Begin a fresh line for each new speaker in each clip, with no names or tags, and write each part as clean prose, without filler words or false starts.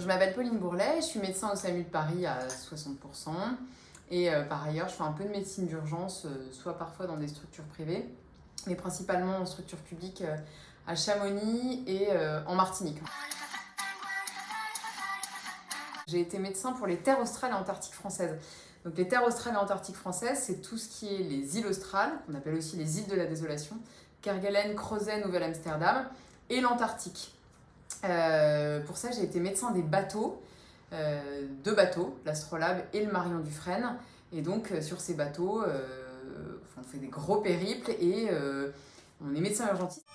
m'appelle Pauline Bourlet, je suis médecin au SAMU de Paris à 60%. Et par ailleurs, je fais un peu de médecine d'urgence, soit parfois dans des structures privées, mais principalement en structure publique à Chamonix et en Martinique. J'ai été médecin pour les terres australes et antarctiques françaises. Donc les terres australes et antarctiques françaises, c'est tout ce qui est les îles australes, qu'on appelle aussi les îles de la désolation, Kerguelen, Crozet, Nouvelle-Amsterdam, et l'Antarctique. Pour ça, j'ai été médecin des bateaux, deux bateaux, l'Astrolabe et le Marion Dufresne. Et donc, sur ces bateaux, on fait des gros périples et on est médecin urgentiste.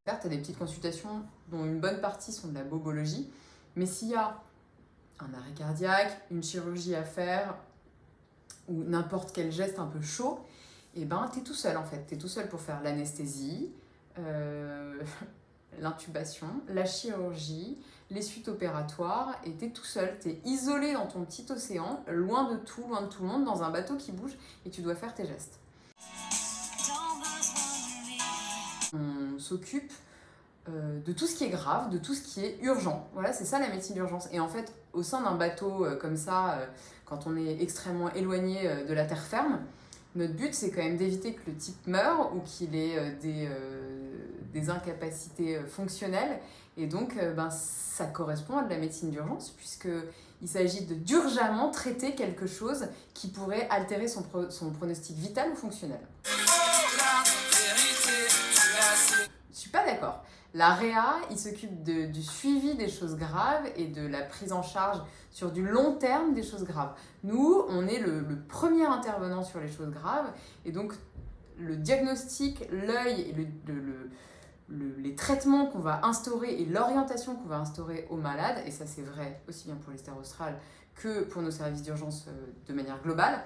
Tu as des petites consultations dont une bonne partie sont de la bobologie, mais s'il y a un arrêt cardiaque, une chirurgie à faire ou n'importe quel geste un peu chaud, et ben t'es tout seul en fait. T'es tout seul pour faire l'anesthésie, l'intubation, la chirurgie, les suites opératoires, et t'es tout seul, t'es isolé dans ton petit océan, loin de tout le monde, dans un bateau qui bouge, et tu dois faire tes gestes. On s'occupe de tout ce qui est grave, de tout ce qui est urgent. Voilà, c'est ça la médecine d'urgence. Et en fait, au sein d'un bateau comme ça, quand on est extrêmement éloigné de la terre ferme, notre but, c'est quand même d'éviter que le type meure ou qu'il ait des incapacités fonctionnelles. Et donc, ça correspond à de la médecine d'urgence, puisqu'il s'agit d'urgemment traiter quelque chose qui pourrait altérer son pronostic vital ou fonctionnel. Je suis pas d'accord. La réa, il s'occupe du suivi des choses graves et de la prise en charge sur du long terme des choses graves. Nous, on est le premier intervenant sur les choses graves, et donc le diagnostic, l'œil et les traitements qu'on va instaurer et l'orientation qu'on va instaurer aux malades, et ça c'est vrai aussi bien pour les terres australes que pour nos services d'urgence de manière globale,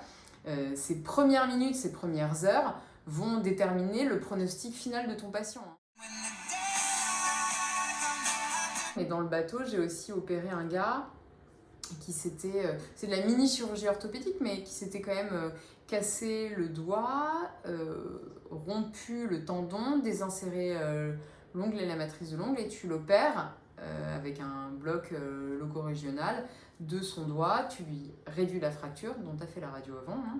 ces premières minutes, ces premières heures vont déterminer le pronostic final de ton patient. Et dans le bateau, j'ai aussi opéré un gars qui s'était... c'est de la mini-chirurgie orthopédique, mais qui s'était quand même cassé le doigt, rompu le tendon, désinséré l'ongle et la matrice de l'ongle, et tu l'opères avec un bloc loco-régional de son doigt, tu lui réduis la fracture, dont tu as fait la radio avant, hein.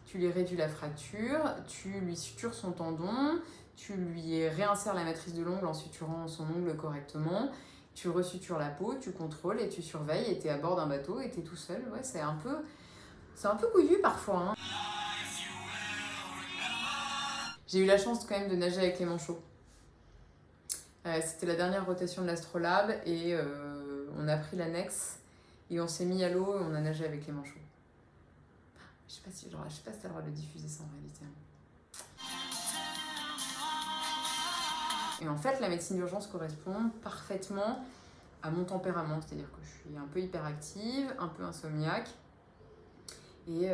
Tu lui réduis la fracture, tu lui sutures son tendon, tu lui réinsères la matrice de l'ongle en suturant son ongle correctement, tu resutures la peau, tu contrôles et tu surveilles, et tu es à bord d'un bateau et tu es tout seul. Ouais, c'est un peu couillu parfois, hein. J'ai eu la chance quand même de nager avec les manchots. C'était la dernière rotation de l'Astrolabe et on a pris l'annexe et on s'est mis à l'eau et on a nagé avec les manchots. Je sais pas si t'as le droit de diffuser ça en réalité. Et en fait, la médecine d'urgence correspond parfaitement à mon tempérament, c'est-à-dire que je suis un peu hyperactive, un peu insomniaque, et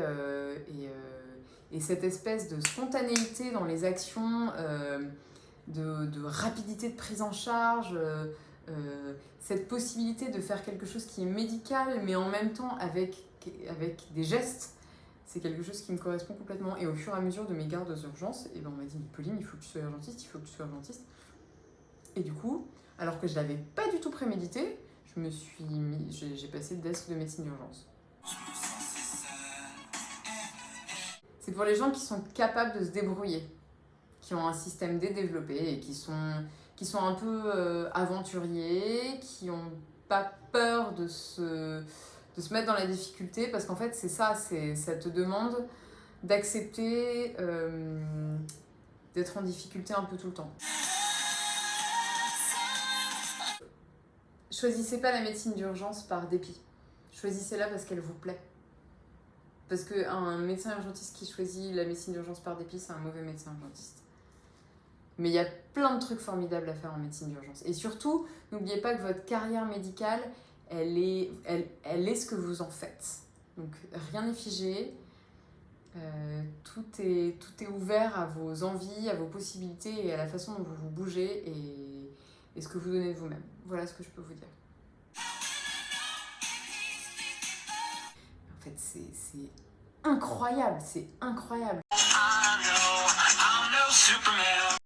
cette espèce de spontanéité dans les actions, de rapidité de prise en charge, cette possibilité de faire quelque chose qui est médical, mais en même temps avec des gestes, c'est quelque chose qui me correspond complètement. Et au fur et à mesure de mes gardes aux urgences, on m'a dit « Pauline, il faut que tu sois urgentiste, il faut que tu sois urgentiste ». Et du coup, alors que je ne l'avais pas du tout prémédité, j'ai passé le desk de médecine d'urgence. C'est pour les gens qui sont capables de se débrouiller, qui ont un système développé et qui sont un peu aventuriers, qui n'ont pas peur de se mettre dans la difficulté, parce qu'en fait, c'est ça, ça te demande d'accepter d'être en difficulté un peu tout le temps. Choisissez pas la médecine d'urgence par dépit. Choisissez-la parce qu'elle vous plaît. Parce qu'un médecin urgentiste qui choisit la médecine d'urgence par dépit, c'est un mauvais médecin urgentiste. Mais il y a plein de trucs formidables à faire en médecine d'urgence. Et surtout, n'oubliez pas que votre carrière médicale, elle est ce que vous en faites. Donc rien n'est figé. Tout est ouvert à vos envies, à vos possibilités et à la façon dont vous bougez et ce que vous donnez de vous-même. Voilà ce que je peux vous dire. En fait, c'est incroyable, c'est incroyable.